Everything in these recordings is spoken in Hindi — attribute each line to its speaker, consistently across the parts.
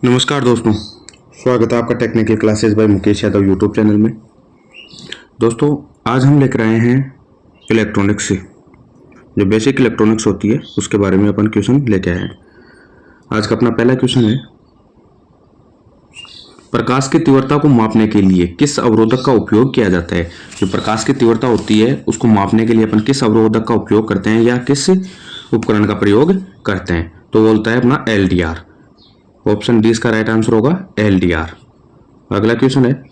Speaker 1: नमस्कार दोस्तों, स्वागत है आपका technical classes bye Mukesh Yadav YouTube channel में। दोस्तों, आज हम लेकर आए हैं इलेक्ट्रॉनिक्स से जो बेसिक इलेक्ट्रॉनिक्स होती है उसके बारे में अपन क्वेश्चन लेके आए हैं। आज का अपना पहला क्वेश्चन है, प्रकाश की तीव्रता को मापने के लिए किस अवरोधक का उपयोग किया जाता है। जो प्रकाश की तीव्रता होती है उसको मापने के लिए अपन किस अवरोधक का उपयोग करते हैं या किस उपकरण का प्रयोग करते हैं, तो बोलता है अपना LDR। ऑप्शन डी इसका राइट आंसर होगा LDR। अगला क्वेश्चन है,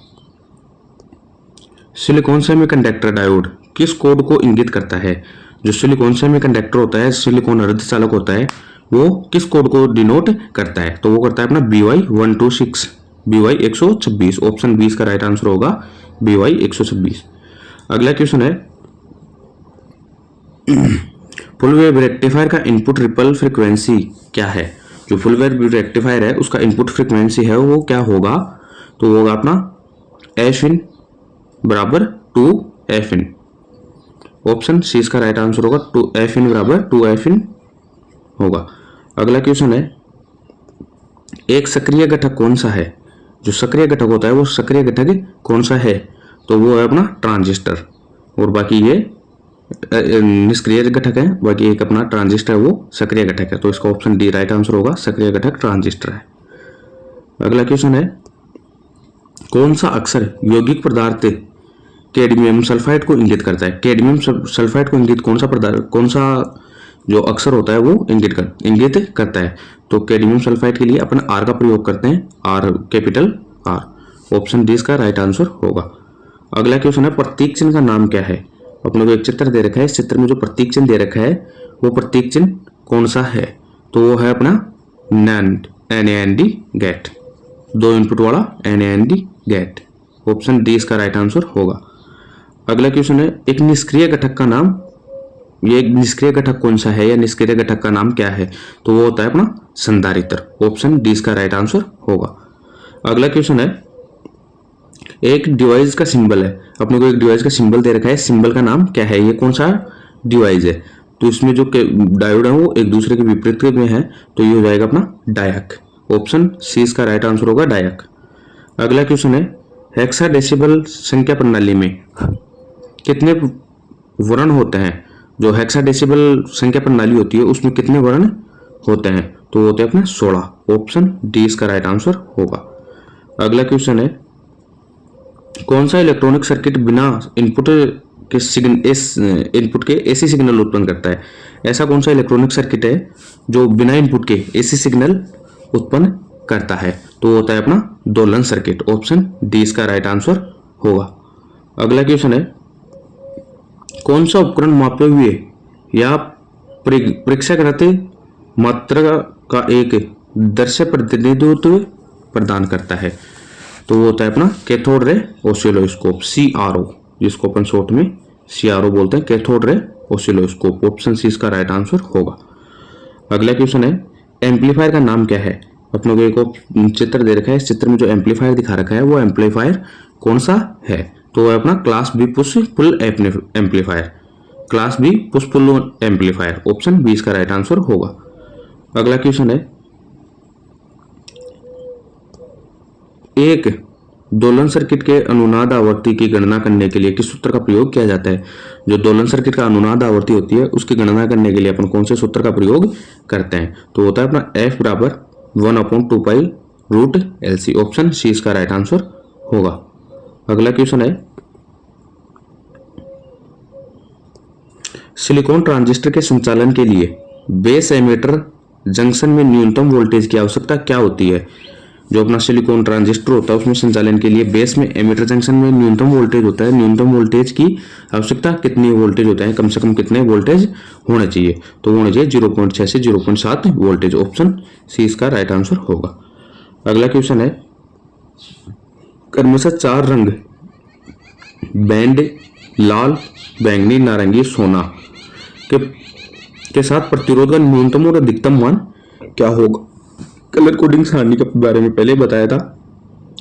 Speaker 1: सिलिकॉन सेमीकंडक्टर डायोड किस कोड को इंगित करता है। जो सिलिकॉन सेमीकंडक्टर होता है, सिलिकॉन अर्धचालक होता है, वो किस कोड को डिनोट करता है, तो वो करता है अपना BY126 BY126। ऑप्शन बी इसका राइट आंसर होगा BY126। अगला क्वेश्चन है, फुल वेव रेक्टिफायर का इनपुट रिपल फ्रीक्वेंसी क्या है। जो फुल वेव रेक्टिफायर है उसका इनपुट फ्रीक्वेंसी है वो क्या होगा, तो वो होगा अपना Fin बराबर 2Fin। ऑप्शन सी इसका राइट आंसर होगा Fin बराबर 2Fin होगा। अगला क्वेश्चन है, एक सक्रिय घटक कौन सा है। जो सक्रिय घटक होता है वो सक्रिय घटक कौन सा है, तो वो है अपना ट्रांजिस्टर, और बाकी ये निष्क्रिय घटक है। बाकी एक अपना ट्रांजिस्टर वो सक्रिय घटक है, तो इसका ऑप्शन डी राइट आंसर होगा, सक्रिय घटक ट्रांजिस्टर है। अगला क्वेश्चन है, कौन सा अक्षर यौगिक पदार्थ कैडमियम सल्फाइड को इंगित करता है। कैडमियम सल्फाइड को इंगित कौन सा जो अक्षर होता है वो इंगित करता है, तो कैडमियम सल्फाइड के लिए अपन आर का प्रयोग करते हैं, are capital R. Option D इसका राइट आंसर होगा। अगला क्वेश्चन है, प्रतीक चिन्ह का नाम क्या है। अपने को एक चित्र दे रखा है, इस चित्र में जो प्रतीक चिन्ह दे रखा है वो प्रतीक चिन्ह कौन सा है, तो वो है अपना NAND गेट, 2 इनपुट वाला NAND गेट। ऑप्शन डी इसका राइट आंसर होगा। अगला क्वेश्चन है, एक निष्क्रिय घटक का नाम, ये निष्क्रिय घटक कौन सा है या निष्क्रिय घटक का नाम क्या है, तो वो होता है अपना संधारित्र। ऑप्शन डी इसका राइट आंसर होगा। अगला क्वेश्चन है, एक डिवाइस का सिंबल है, अपने को एक डिवाइस का सिंबल दे रखा है, सिंबल का नाम क्या है, ये कौन सा डिवाइस है, तो इसमें जो डायोड है वो एक दूसरे के विपरीत में है, तो ये हो जाएगा अपना डायक। ऑप्शन सी इसका राइट आंसर होगा, डायक। अगला क्वेश्चन है, हेक्साडेसिमल संख्या प्रणाली में कितने वर्ण होते हैं। जो हेक्साडेसिमल संख्या प्रणाली होती है उसमें कितने वर्ण होते हैं, तो वो होते हैं अपने 16। ऑप्शन डी इसका राइट आंसर होगा। अगला क्वेश्चन है, कौन सा इलेक्ट्रॉनिक सर्किट बिना इनपुट के एसी सिग्नल उत्पन्न करता है। ऐसा कौन सा इलेक्ट्रॉनिक सर्किट है जो बिना इनपुट के एसी सिग्नल उत्पन्न करता है, तो होता है अपना दोलन सर्किट। ऑप्शन डी इसका राइट आंसर होगा। अगला क्वेश्चन है, कौन सा उपकरण मापे हुए या परीक्षाकृत मात्रा का एक दृश्य प्रतिनिधित्व प्रदान करता है, तो वो होता है अपना कैथोड रे ऑसिलोस्कोप, CRO, जिसको अपन शॉर्ट में CRO बोलते हैं, cathode ray oscilloscope. Option C इसका राइट आंसर होगा। अगला क्वेश्चन है, एम्पलीफायर का नाम क्या है। अपनों को एक चित्र दे रखा है, इस चित्र में जो एम्पलीफायर दिखा रखा है वो एम्पलीफायर कौन सा है, तो है अपना class B push pull amplifier, class B push pull amplifier. Option B इसका राइट आंसर होगा। अगला क्वेश्चन है, एक दोलन सर्किट के अनुनाद आवृत्ति की गणना करने के लिए किस सूत्र का प्रयोग किया जाता है। जो दोलन सर्किट का अनुनाद आवृत्ति होती है उसकी गणना करने के लिए अपन कौन से सूत्र का प्रयोग करते हैं, तो होता है अपना F बराबर 1/2π√LC। ऑप्शन सी इसका राइट आंसर होगा। अगला क्वेश्चन है, सिलिकॉन ट्रांजिस्टर के संचालन के लिए बेस एमिटर जंक्शन में न्यूनतम वोल्टेज की आवश्यकता क्या होती है। जो अपना सिलिकॉन ट्रांजिस्टर होता है उसमें संचालन के लिए बेस में एमिटर जंक्शन में न्यूनतम वोल्टेज होता है, न्यूनतम वोल्टेज की आवश्यकता कितनी वोल्टेज होता है, कम से कम कितने वोल्टेज होना चाहिए, तो होना चाहिए 0.6 से 0.7 वोल्टेज। ऑप्शन सी इसका राइट आंसर होगा। अगला क्वेश्चन है, क्रमशः 4 रंग बैंड लाल, बैंगनी, नारंगी, सोना के साथ प्रतिरोध का न्यूनतम और अधिकतम मान क्या होगा। कलर कोडिंग सारणी के बारे में पहले बताया था,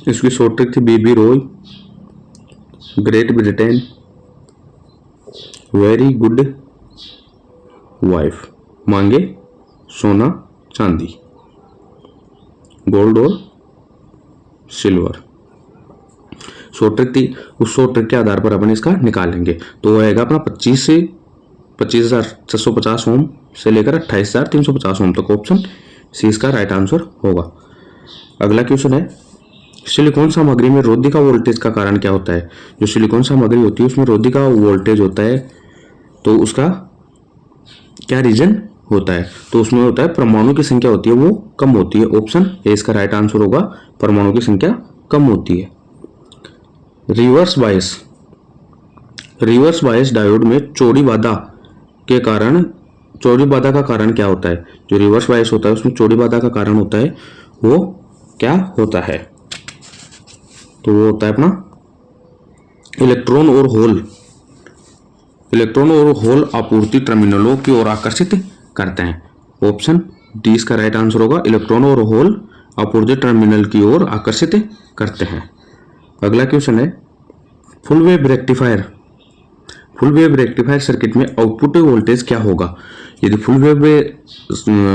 Speaker 1: इसकी शॉर्ट ट्रिक थी BB Roy, great Britain, very good wife, मांगे सोना चांदी। गोल्ड और सिल्वर। शॉर्ट ट्रिक थी, उस शॉर्ट ट्रिक के आधार पर अपन इसका निकालेंगे। तो वो आएगा अपना 25,650 ओम से लेकर 28,350 ओम तक। ऑप्शन सी इसका राइट आंसर होगा। अगला क्वेश्चन है, सिलिकॉन सामग्री में रोधी का वोल्टेज का कारण क्या होता है? जो सिलिकॉन सामग्री होती है उसमें रोधी का वोल्टेज होता है, तो उसका क्या रीजन होता है? तो उसमें होता है परमाणु की संख्या होती है वो कम होती है। ऑप्शन ए इसका राइट आंसर होगा, परमाणु की संख्या कम होती है। रिवर्स बायस डायोड में चौड़ी बाधा का कारण क्या होता है? जो रिवर्स बायस होता है उसमें चौड़ी बाधा का कारण होता है, वो क्या होता है? तो वो होता है अपना इलेक्ट्रॉन और होल आपूर्ति टर्मिनलों की ओर आकर्षित करते हैं। ऑप्शन डी इसका राइट आंसर होगा, इलेक्ट्रॉन और होल आपूर्ति टर्मिनल की ओर आकर्षित करते हैं। अगला क्वेश्चन है, फुल वेव रेक्टिफायर सर्किट में आउटपुट वोल्टेज क्या होगा? यदि फुल वेव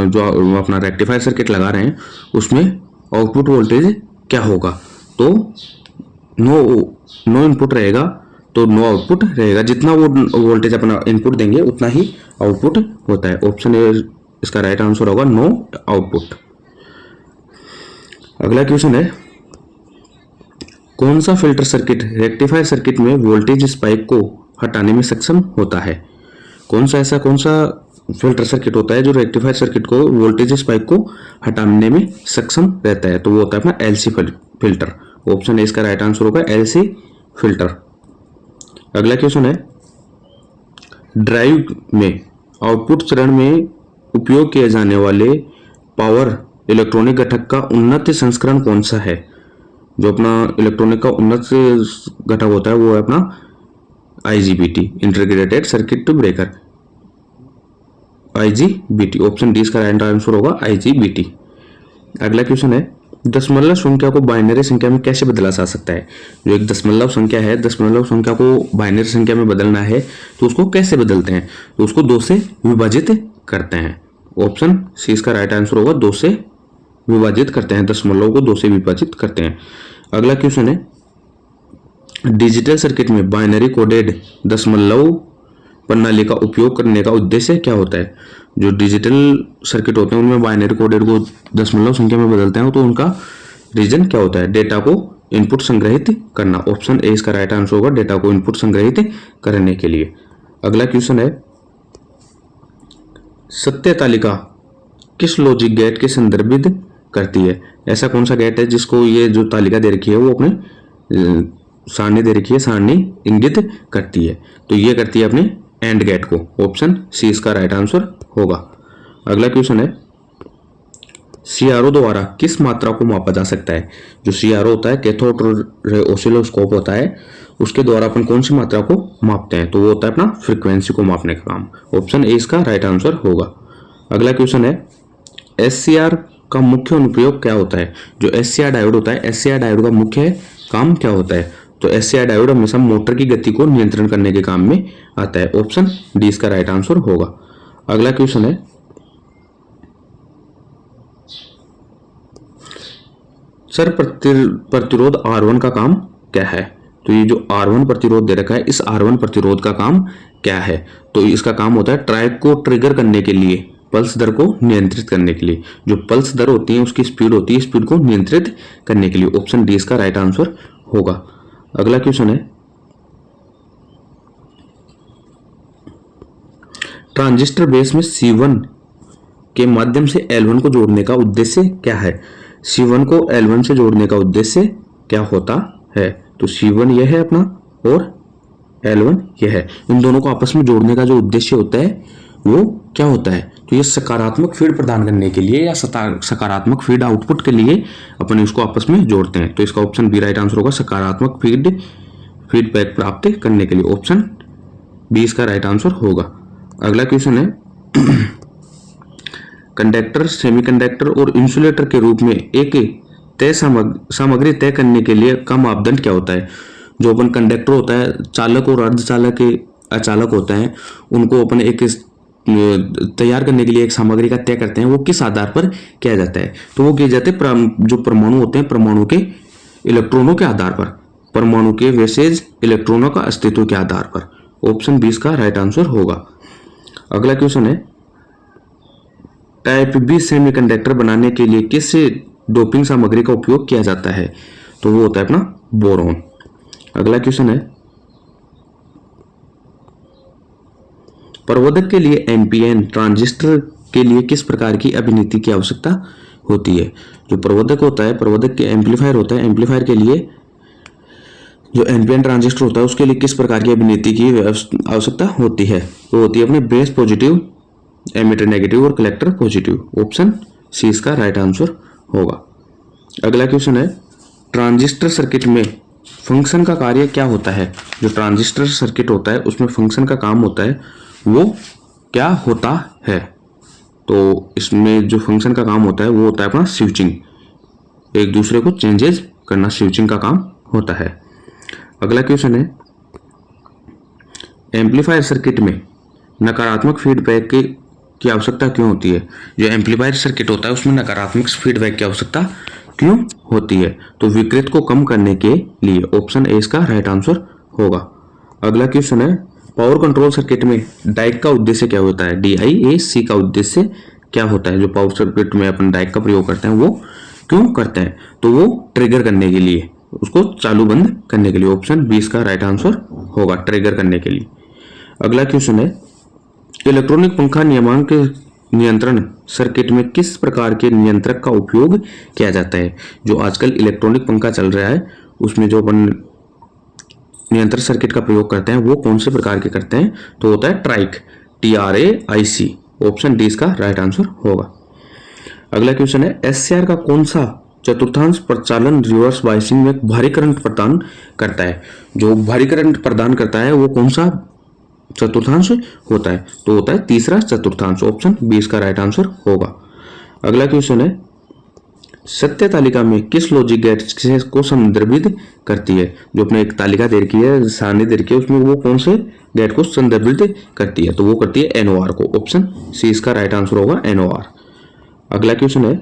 Speaker 1: जो अपना रेक्टिफायर सर्किट लगा रहे हैं उसमें आउटपुट वोल्टेज क्या होगा? तो नो इनपुट रहेगा तो नो आउटपुट रहेगा। जितना वो वोल्टेज अपना इनपुट देंगे उतना ही आउटपुट होता है। ऑप्शन ए इसका राइट आंसर होगा, नो आउटपुट। अगला क्वेश्चन है, कौन सा फिल्टर सर्किट रेक्टिफायर सर्किट में वोल्टेज स्पाइक को हटाने में सक्षम होता है? कौन सा फिल्टर सर्किट होता है जो रेक्टिफायर सर्किट को वोल्टेज स्पाइक को हटाने में सक्षम रहता है? तो वो होता है अपना एलसी फिल्टर। ऑप्शन ए इसका राइट आंसर होगा, एलसी फिल्टर। अगला क्वेश्चन है, ड्राइव में आउटपुट चरण में उपयोग किए जाने वाले पावर इलेक्ट्रॉनिक घटक का उन्नत संस्करण कौन सा है? जो अपना इलेक्ट्रॉनिक का उन्नत घटक होता है वो है अपना IGBT, integrated circuit breaker, IGBT। Option D इसका राइट आंसर होगा, IGBT। अगला क्वेश्चन है, दशमलव संख्या को बाइनरी संख्या में कैसे बदला जा सकता है? जो एक दशमलव संख्या है, दशमलव संख्या को बाइनरी संख्या में बदलना है तो उसको कैसे बदलते हैं? तो उसको 2 से विभाजित करते हैं। ऑप्शन सी इसका राइट आंसर होगा, 2 से विभाजित करते हैं, दशमलव को 2 से विभाजित करते हैं। अगला क्वेश्चन है, डिजिटल सर्किट में बाइनरी कोडेड दशमलव प्रणाली का उपयोग करने का उद्देश्य क्या होता है? जो डिजिटल सर्किट होते हैं उनमें बाइनरी कोडेड को दशमलव संख्या में बदलते हैं तो उनका रीजन क्या होता है? डेटा को इनपुट संग्रहित करना। ऑप्शन ए इसका राइट आंसर होगा, डेटा को इनपुट संग्रहित करने के लिए। अगला क्वेश्चन है, सत्य तालिका किस लॉजिक गेट के संदर्भित करती है? ऐसा कौन सा गेट है जिसको ये जो तालिका दे रखी है वो अपने सारणी दे रखी है, सारणी इंगित करती है? तो ये करती है अपने एंड गेट को। ऑप्शन सी इसका राइट आंसर होगा। अगला क्वेश्चन है, CRO द्वारा किस मात्रा को मापा जा सकता है? जो CRO होता है, कैथोड रे ऑसिलोस्कोप होता है, उसके द्वारा अपन कौन सी मात्रा को मापते हैं? तो वो होता है अपना फ्रीक्वेंसी को मापने का काम। ऑप्शन ए इसका राइट आंसर होगा। अगला क्वेश्चन है, SCR का मुख्य अनुप्रयोग क्या होता है? जो SCR डायोड होता है, SCR डायोड का मुख्य काम क्या होता है? तो SCR डायोड हमेशा मोटर की गति को नियंत्रण करने के काम में आता है। ऑप्शन डी इसका राइट आंसर होगा। अगला क्वेश्चन है, सर प्रतिरोध R1 का काम क्या है? तो ये जो R1 प्रतिरोध दे रखा है, इस R1 प्रतिरोध का काम क्या है? तो इसका काम होता है ट्रैक को ट्रिगर करने के लिए, पल्स दर को नियंत्रित करने के लिए। जो पल्स दर होती है उसकी स्पीड होती है, स्पीड को नियंत्रित करने के लिए। ऑप्शन डी इसका राइट आंसर होगा। अगला क्वेश्चन है, ट्रांजिस्टर बेस में C1 के माध्यम से L1 को जोड़ने का उद्देश्य क्या है? C1 को L1 से जोड़ने का उद्देश्य क्या होता है? तो C1 यह है अपना और L1 यह है। इन दोनों को आपस में जोड़ने का जो उद्देश्य होता है वो क्या होता है? तो ये सकारात्मक फीड प्रदान करने के लिए या सकारात्मक फीड आउटपुट के लिए अपन इसको आपस में जोड़ते हैं। तो इसका ऑप्शन बी राइट आंसर होगा, सकारात्मक फीडबैक प्राप्त करने के लिए। ऑप्शन बी इसका राइट आंसर होगा। अगला क्वेश्चन है, कंडक्टर, सेमीकंडक्टर और इंसुलेटर के रूप में एक तय सामग्री तय करने के लिए का मापदंड क्या होता है? जो अपन कंडक्टर होता है, चालक और अर्धचालक अचालक होता है, उनको अपन एक तैयार करने के लिए एक सामग्री का तय करते हैं वो किस आधार पर किया जाता है? तो वो किए जाते हैं जो परमाणु होते हैं परमाणु के इलेक्ट्रॉनों के आधार पर, परमाणु के वैसेज इलेक्ट्रॉनों का अस्तित्व के आधार पर। ऑप्शन 20 का राइट आंसर होगा। अगला क्वेश्चन है टाइप बी सेमीकंडक्टर बनाने के लिए किस डोपिंग सामग्री का उपयोग किया जाता है? तो वो होता है अपना बोरॉन। अगला क्वेश्चन है प्रवर्धक के लिए एनपीएन ट्रांजिस्टर के लिए किस प्रकार की अभिनेति की आवश्यकता होती है? जो प्रवर्धक होता है, प्रवर्धक के एम्पलीफायर होता है, एम्पलीफायर के लिए जो एनपीएन ट्रांजिस्टर होता है उसके लिए किस प्रकार की अभिनेति की आवश्यकता होती है? वो होती है अपने बेस पॉजिटिव, एमिटर नेगेटिव और कलेक्टर पॉजिटिव। ऑप्शन सी इसका राइट आंसर होगा। अगला क्वेश्चन है ट्रांजिस्टर सर्किट में फंक्शन का कार्य क्या होता है? जो ट्रांजिस्टर सर्किट होता है उसमें फंक्शन का काम होता है वो क्या होता है? तो इसमें जो फंक्शन का काम होता है वो होता है अपना स्विचिंग, एक दूसरे को चेंजेस करना, स्विचिंग का काम होता है। अगला क्वेश्चन है एम्पलीफायर सर्किट में नकारात्मक फीडबैक की आवश्यकता क्यों होती है? जो एम्पलीफायर सर्किट होता है उसमें नकारात्मक फीडबैक की आवश्यकता क्यों होती है? तो विकृत को कम करने के लिए। ऑप्शन ए इसका राइट आंसर होगा। अगला क्वेश्चन है पावर कंट्रोल सर्किट में डाइक का उद्देश्य क्या होता है? DIAC का उद्देश्य क्या होता है? जो पावर सर्किट में अपन डाइक का प्रयोग करते हैं वो क्यों करते हैं? तो वो ट्रिगर करने के लिए, उसको चालू बंद करने के लिए। ऑप्शन 20 का राइट आंसर होगा, ट्रिगर करने के लिए। अगला क्वेश्चन है इलेक्ट्रॉनिक पंखा नियामक नियंत्रण सर्किट में किस प्रकार के नियंत्रक का उपयोग किया जाता है? जो आजकल इलेक्ट्रॉनिक पंखा चल रहा है उसमें जो अपन नियंत्रण सर्किट का प्रयोग करते हैं वो कौन से प्रकार के करते हैं? तो होता है ट्राइक, TRAIC। ऑप्शन डी इसका राइट आंसर होगा। अगला क्वेश्चन है SCR का कौन सा चतुर्थांश प्रचालन रिवर्स बायसिंग में भारी करंट प्रदान करता है? जो भारी करंट प्रदान करता है वो कौन सा चतुर्थांश होता है? तो होता है तीसरा चतुर्थांश। ऑप्शन 20 का राइट आंसर होगा। अगला क्वेश्चन है सत्य तालिका में किस लॉजिक गेट को संदर्भित करती है? जो अपने एक तालिका दे रखी है, सारणी दे रखी है, उसमें वो कौन से गेट को संदर्भित करती है? तो वो करती है NOR को। ऑप्शन सी इसका राइट आंसर होगा, NOR। अगला क्वेश्चन है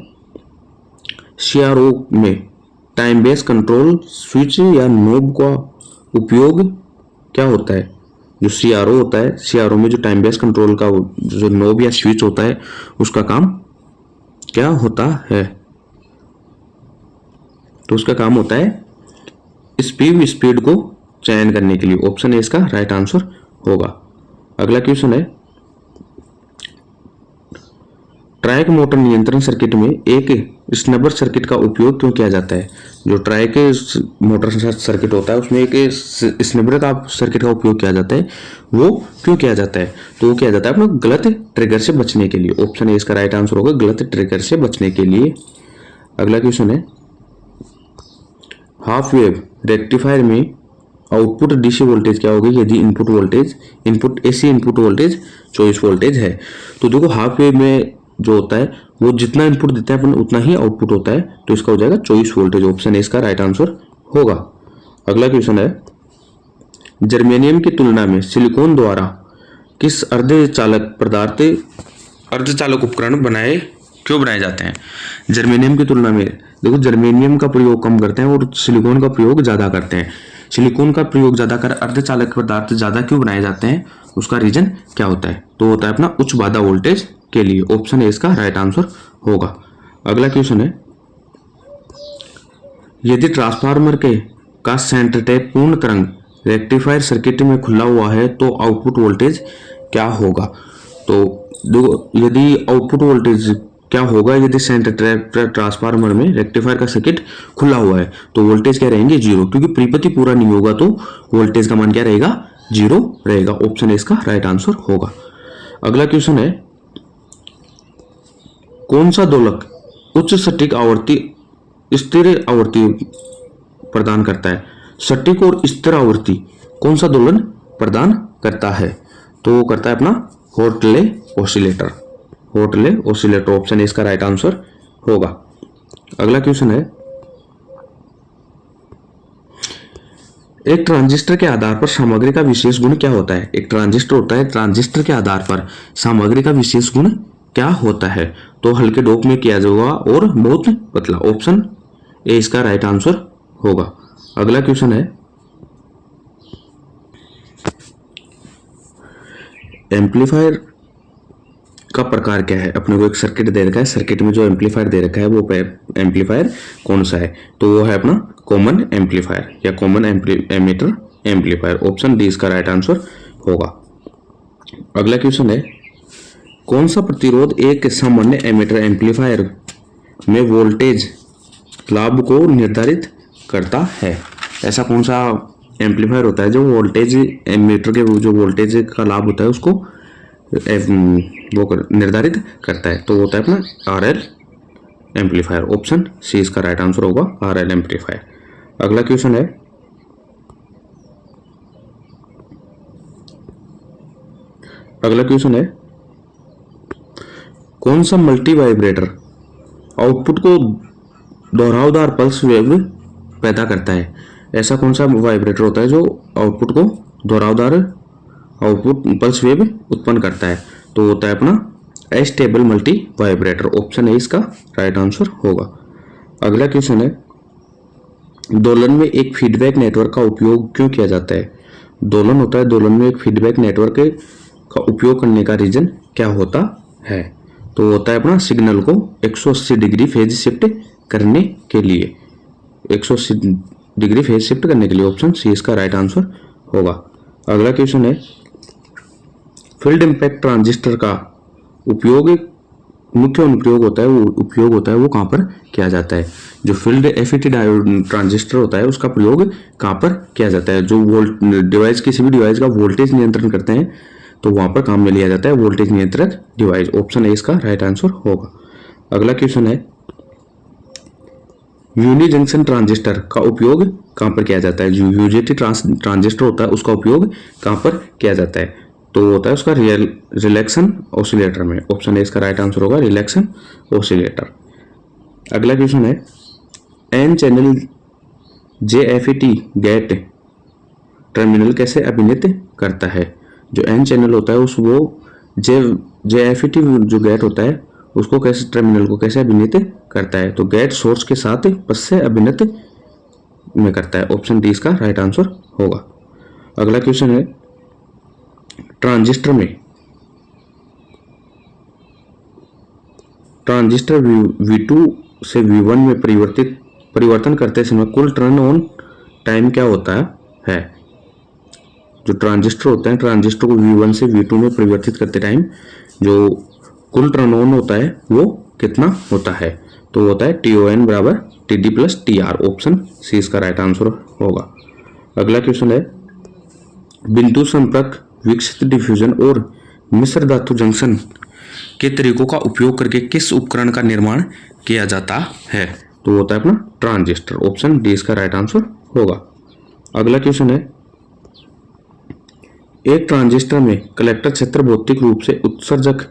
Speaker 1: CRO में टाइम बेस कंट्रोल स्विच या नोब का उपयोग क्या होता है? जो CRO होता है, CRO में जो टाइम बेस कंट्रोल का जो नोब या स्विच होता है उसका काम क्या होता है? तो उसका काम होता है स्पीड को चयन करने के लिए। ऑप्शन ए इसका राइट आंसर होगा। अगला क्वेश्चन है ट्रैक मोटर नियंत्रण सर्किट में एक स्नबर सर्किट का उपयोग क्यों किया जाता है? जो ट्रैक मोटर सर्किट होता है उसमें एक स्नबर का सर्किट का उपयोग किया जाता है, वो क्यों किया जाता है? तो वो किया जाता है अपना गलत ट्रिगर से बचने के लिए। ऑप्शन ए इसका राइट आंसर होगा, गलत ट्रिगर से बचने के लिए। अगला क्वेश्चन है हाफ वेव रेक्टिफायर में आउटपुट DC वोल्टेज क्या होगी यदि input AC input voltage 24 voltage है? तो देखो हाफ वेव में जो होता है वो जितना इनपुट देता है अपन उतना ही आउटपुट होता है, तो इसका हो जाएगा 24 वोल्टेज। ऑप्शन ए इसका राइट आंसर होगा। अगला क्वेश्चन है जर्मेनियम की तुलना में सिलिकॉन द्वारा किस अर्धचालक उपकरण क्यों बनाए जाते हैं? जर्मेनियम की तुलना में देखो जर्मेनियम का प्रयोग कम करते हैं और सिलिकॉन का प्रयोग ज्यादा करते हैं। सिलिकॉन का प्रयोग ज्यादा कर अर्धचालक पदार्थ ज्यादा क्यों बनाए जाते हैं? उसका रीजन क्या होता है? तो होता है अपना उच्च बाधा वोल्टेज के लिए। ऑप्शन ए इसका राइट आंसर होगा। अगला क्वेश्चन है यदि ट्रांसफार्मर का सेंटर टैप पूर्ण तरंग रेक्टिफायर सर्किट में खुला हुआ है तो आउटपुट वोल्टेज क्या होगा? तो यदि आउटपुट वोल्टेज क्या होगा यदि सेंटर टैप ट्रांसफार्मर में रेक्टिफायर का सर्किट खुला हुआ है? तो वोल्टेज क्या रहेंगे? 0, क्योंकि परिपति पूरा नहीं होगा तो वोल्टेज का मान क्या रहेगा? 0 रहेगा। ऑप्शन ए इसका राइट आंसर होगा। अगला क्वेश्चन है कौन सा दोलक उच्च सटीक आवृत्ति स्थिर आवृत्ति प्रदान करता है? सटीक और स्थिर आवृत्ति कौन सा दोलन प्रदान करता है? तो वो करता है अपना हॉर्टले ऑसिलेटर। ऑप्शन इसका राइट आंसर होगा। अगला क्वेश्चन है एक ट्रांजिस्टर के आधार पर सामग्री का विशेष गुण क्या होता है? एक ट्रांजिस्टर होता है, ट्रांजिस्टर के आधार पर सामग्री का विशेष गुण क्या होता है? तो हल्के डोप में किया जाएगा और बहुत पतला। ऑप्शन ए इसका राइट आंसर होगा। अगला क्वेश्चन है, एम्पलीफायर का प्रकार क्या है? अपने को एक सर्किट दे रखा है, सर्किट में जो एम्पलीफायर दे रखा है वो एम्पलीफायर कौन सा है? तो वो है अपना कॉमन एम्पलीफायर या common ammeter amplifier. Option D इसका राइट आंसर होगा। अगला क्वेश्चन है, कौन सा प्रतिरोध एक सामान्य एमीटर एम्पलीफायर में वोल्टेज लाभ को निर्धारित करता है? ऐसा कौन सा एम्पलीफायर होता है जो वोल्टेज एमीटर के जो वोल्टेज का लाभ होता है उसको वो निर्धारित करता है? तो होता है अपना आरएल एम्पलीफायर। ऑप्शन सी इसका राइट आंसर होगा, आरएल एम्पलीफायर। अगला क्वेश्चन है, कौन सा मल्टी वाइब्रेटर आउटपुट को दोहरावदार पल्स वेव पैदा करता है? ऐसा कौन सा वाइब्रेटर होता है जो आउटपुट को दोहरावदार आउटपुट पल्स वेव उत्पन्न करता है? तो होता है अपना stable multi vibrator. Option A इसका राइट आंसर होगा। अगला क्वेश्चन है, दोलन में एक फीडबैक नेटवर्क का उपयोग क्यों किया जाता है? दोलन होता है, दोलन में एक फीडबैक नेटवर्क का उपयोग करने का रीजन क्या होता है? तो होता है अपना सिग्नल को 180 डिग्री फेज शिफ्ट करने के लिए, 180 डिग्री फेज शिफ्ट करने के लिए। ऑप्शन सी इसका राइट आंसर होगा। अगला क्वेश्चन है, फील्ड इम्पैक्ट ट्रांजिस्टर का उपयोग मुख्य अनुप्रयोग होता है, वो उपयोग होता है वो कहाँ पर किया जाता है? जो फील्ड एफईटी डायोड ट्रांजिस्टर होता है उसका प्रयोग कहाँ पर किया जाता है? जो डिवाइस, किसी भी डिवाइस का वोल्टेज नियंत्रण करते हैं तो वहां पर काम में लिया जाता है वोल्टेज नियंत्रक डिवाइस। ऑप्शन ए इसका राइट आंसर होगा। अगला क्वेश्चन है, यूनी जंक्शन ट्रांजिस्टर का उपयोग कहां पर किया जाता है? जो यूजेटी ट्रांजिस्टर होता है उसका उपयोग कहां पर किया जाता है? तो होता है उसका रिलैक्सन ऑसिलेटर में। ऑप्शन ए इसका राइट आंसर होगा, रिलैक्सन ऑसिलेटर। अगला क्वेश्चन है, एन चैनल जेएफईटी गेट टर्मिनल कैसे अभिनित करता है? जो एन चैनल होता है उस वो जेएफईटी जो गेट होता है उसको कैसे, टर्मिनल को कैसे अभिनित करता है? तो गेट सोर्स के साथ बस से अभिनित में करता है। ऑप्शन डी इसका राइट आंसर होगा। अगला क्वेश्चन है, ट्रांजिस्टर V2 से V1 में परिवर्तन करते समय कुल टर्न ऑन टाइम क्या होता है? जो ट्रांजिस्टर होते हैं, ट्रांजिस्टर को V1 से V2 में परिवर्तित करते टाइम जो कुल टर्न ऑन होता है वो कितना होता है? तो होता है TON बराबर TD plus TR। Option C इसका राइट आंसर होगा। अगला क्वेश्चन है, बिंदु संपर्क, विकसित डिफ्यूजन और मिश्र धातु जंक्शन के तरीकों का उपयोग करके किस उपकरण का निर्माण किया जाता है? तो होता है अपना ट्रांजिस्टर। ऑप्शन डी इसका राइट आंसर होगा। अगला क्वेश्चन है, एक ट्रांजिस्टर में कलेक्टर क्षेत्र भौतिक रूप से उत्सर्जक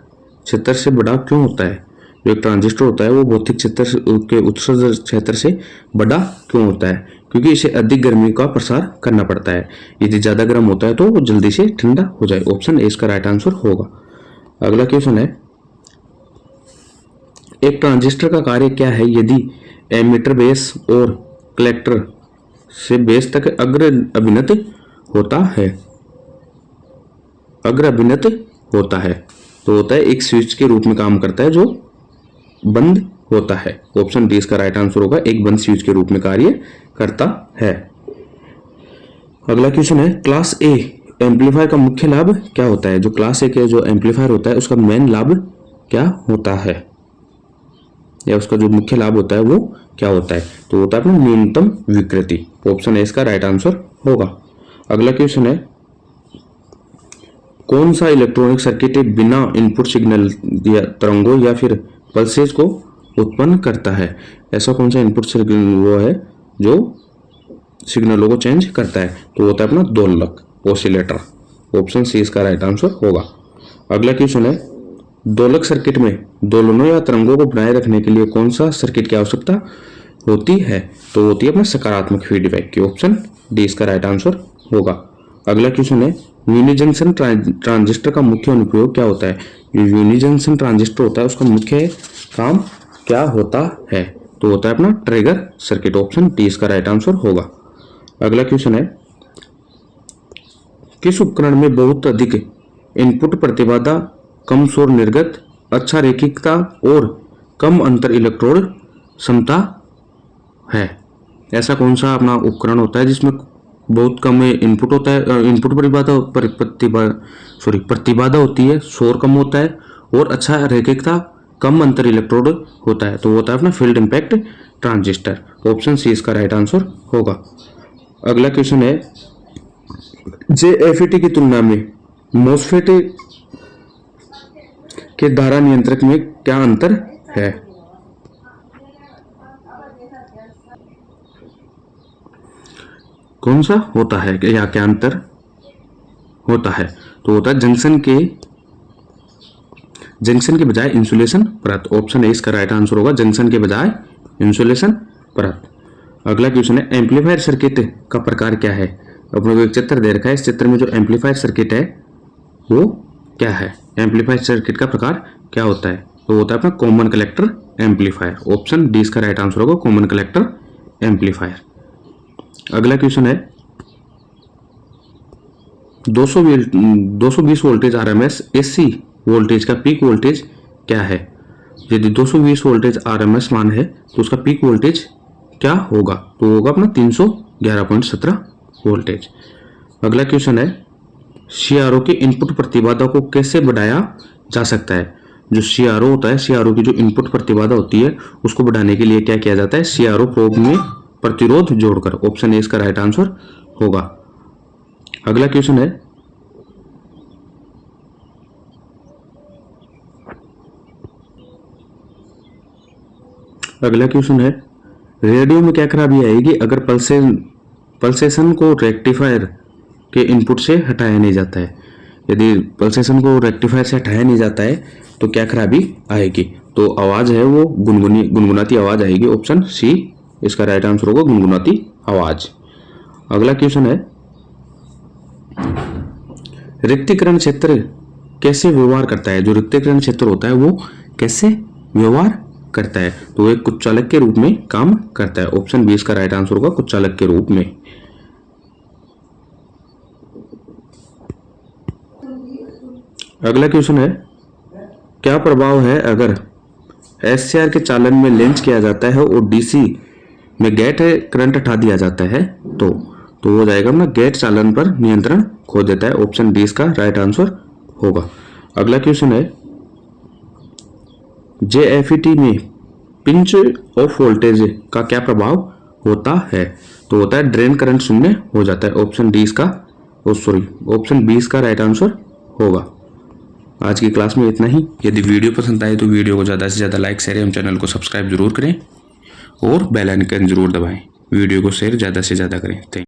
Speaker 1: क्षेत्र से बड़ा क्यों होता है? जो एक ट्रांजिस्टर होता है वो भौतिक क्षेत्र के उत्सर्जक क्षेत्र से बड़ा क्यों होता है? क्योंकि इसे अधिक गर्मी का प्रसार करना पड़ता है। यदि ज्यादा गर्म होता है तो वो जल्दी से ठंडा हो जाए। ऑप्शन ए इसका राइट आंसर होगा। अगला क्वेश्चन है, एक ट्रांजिस्टर का कार्य क्या है यदि एमीटर बेस और कलेक्टर से बेस तक अग्र अभिनत होता है? अग्र अभिनत होता है तो होता है एक स्विच के रूप में काम करता है जो बंद होता है। ऑप्शन डी इसका राइट आंसर होगा, एक बंद स्विच के रूप में कार्य करता है। अगला क्वेश्चन है, क्लास ए एम्पलीफायर का मुख्य लाभ क्या होता है? जो क्लास ए के जो एम्पलीफायर होता है उसका मेन लाभ क्या होता है, या उसका जो मुख्य लाभ होता है वो क्या होता है? तो होता है अपना न्यूनतम विकृति। ऑप्शन ए इसका राइट आंसर होगा। अगला क्वेश्चन है, कौन सा इलेक्ट्रॉनिक सर्किट बिना इनपुट सिग्नल या तरंगों या फिर पल्सेस को उत्पन्न करता है? ऐसा कौन सा इनपुट सिग्नल वो है जो सिग्नलों को चेंज करता है? तो होता है अपना दोलक, ऑसिलेटर। ऑप्शन सी इसका राइट आंसर होगा। अगला क्वेश्चन है, दोलक सर्किट में दोलनों या तरंगों को बनाए रखने के लिए कौन सा सर्किट की आवश्यकता होती है? तो होती है अपना सकारात्मक फीडबैक की। ऑप्शन डी इसका राइट आंसर होगा। अगला क्वेश्चन है यूनि जंक्शन ट्रांजिस्टर का मुख्य अनुप्रयोग क्या होता है। जो यूनि जंक्शन ट्रांजिस्टर होता है उसका मुख्य काम क्या होता है, तो होता है अपना ट्रिगर सर्किट। ऑप्शन डी इसका राइट आंसर होगा। अगला क्वेश्चन है किस उपकरण में बहुत अधिक इनपुट प्रतिबाधा, कम शोर निर्गत, अच्छा रैखिकता और कम अंतर इलेक्ट्रोड क्षमता है। ऐसा कौन सा अपना उपकरण होता है जिसमें बहुत कम इनपुट होता है, इनपुट प्रतिबाधा होती है, शोर कम होता है और अच्छा रैखिकता, कम अंतर इलेक्ट्रोड होता है, तो वो होता है अपना field effect transistor. Option C इसका राइट आंसर होगा। अगला क्वेश्चन है जेएफईटी की तुलना में मॉसफेट के धारा नियंत्रक में क्या अंतर है। कौन सा होता है या क्या अंतर होता है, तो होता है जंक्शन के बजाय इंसुलेशन परत। ऑप्शन ए इसका राइट आंसर होगा, जंक्शन के बजाय इंसुलेशन परत। अगला क्वेश्चन है एम्पलीफायर सर्किट का प्रकार क्या है। अपने को एक चित्र दे रखा है, इस चित्र में जो एम्पलीफायर सर्किट है वो क्या है, एम्पलीफायर सर्किट का प्रकार क्या होता है, तो होता है अपना common collector amplifier. Option D इसका राइट आंसर होगा, कॉमन कलेक्टर एम्पलीफायर। अगला क्वेश्चन है 220 वोल्टेज आरएमएस एसी वोल्टेज का पीक वोल्टेज क्या है। यदि 220 वोल्टेज आरएमएस मान है तो उसका पीक वोल्टेज क्या होगा, तो होगा अपना 311.17 वोल्टेज। अगला क्वेश्चन है सीआरओ की इनपुट प्रतिबाधा को कैसे बढ़ाया जा सकता है। जो सीआरओ होता है, सीआरओ की जो इनपुट प्रतिबाधा होती है उसको बढ़ाने के लिए क्या किया जाता है, सीआरओ प्रोब में प्रतिरोध जोड़कर। ऑप्शन ए इसका राइट आंसर होगा। अगला क्वेश्चन है रेडियो में क्या खराबी आएगी अगर पल्सेशन को रेक्टिफायर के इनपुट से हटाया नहीं जाता है। यदि पल्सेशन को रेक्टिफायर से हटाया नहीं जाता है तो क्या खराबी आएगी, तो आवाज है वो गुनगुनाती आवाज आएगी। ऑप्शन सी इसका राइट आंसर होगा, गुनगुनाती आवाज। अगला क्वेश्चन है रिक्तीकरण क्षेत्र कैसे व्यवहार करता है। जो रिक्तीकरण क्षेत्र होता है वो कैसे व्यवहार करता है, तो एक कुचालक के रूप में काम करता है। ऑप्शन बी इसका राइट आंसर होगा, कुचालक के रूप में। अगला क्वेश्चन है क्या प्रभाव है अगर एससीआर के चालन में लेंच किया जाता है और डीसी में गेट करंट हटा दिया जाता है, तो हो जाएगा ना गेट चालन पर नियंत्रण खो देता है। ऑप्शन डी इसका राइट आंसर होगा। अगला क्वेश्चन है जेएफईटी में पिंच ऑफ वोल्टेज का क्या प्रभाव होता है, तो होता है ड्रेन करंट शून्य हो जाता है। ऑप्शन डी इसका ऑप्शन बी इसका राइट आंसर होगा। आज की क्लास में इतना ही। यदि वीडियो पसंद आए तो वीडियो को ज़्यादा से ज़्यादा लाइक शेयर एवं चैनल को सब्सक्राइब जरूर करें और बेल आइकन जरूर दबाएं। वीडियो को शेयर ज़्यादा से ज़्यादा करें। Thank you.